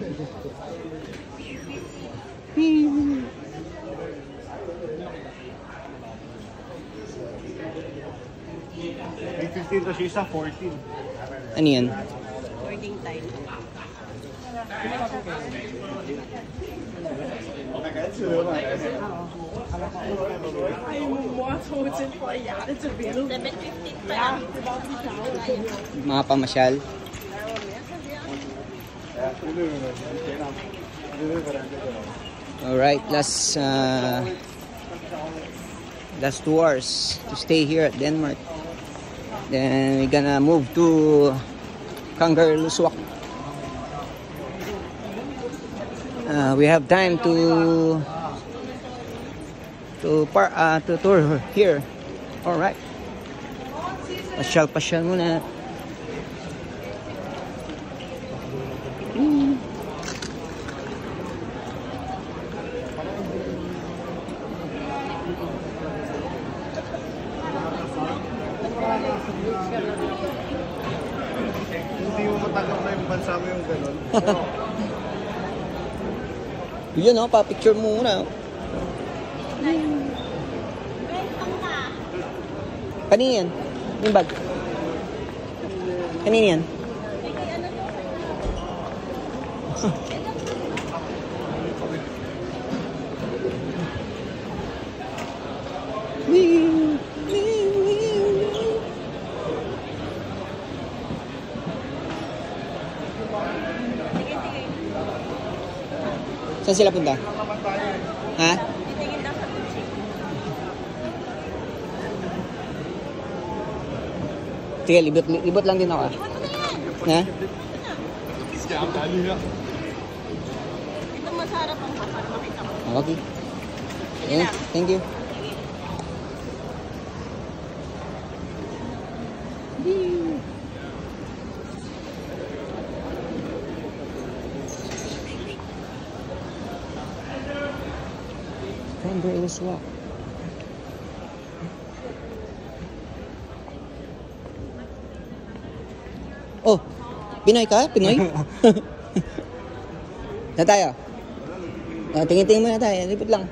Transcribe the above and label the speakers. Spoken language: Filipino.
Speaker 1: May 15 to siya isa, 14.
Speaker 2: Ano yan?
Speaker 3: Boarding time.
Speaker 2: Mga pamasyal. Alright, last 2 hours to stay here at Denmark. Then we're gonna move to Kangerlussuaq. We have time to tour here. All right. Pasyal muna.
Speaker 1: Hindi mo matanggap na yung bansa mo yung gano'n.
Speaker 2: Yun o, pa-picture muna. Kanina yan? Yung bag? Kanina yan? Saan sila punta? Ha?
Speaker 3: Titingin daw sa Gucci.
Speaker 2: Sige, libot lang din ako.
Speaker 3: Iwan mo na yan.
Speaker 2: Ha?
Speaker 3: Ito masarap ang para makita mo.
Speaker 2: Okay. Thank you. Kangerlussuaq. Oh, Pinoy ka? Pinoy? Na tayo? Tingin-tingin muna tayo. Lipot lang.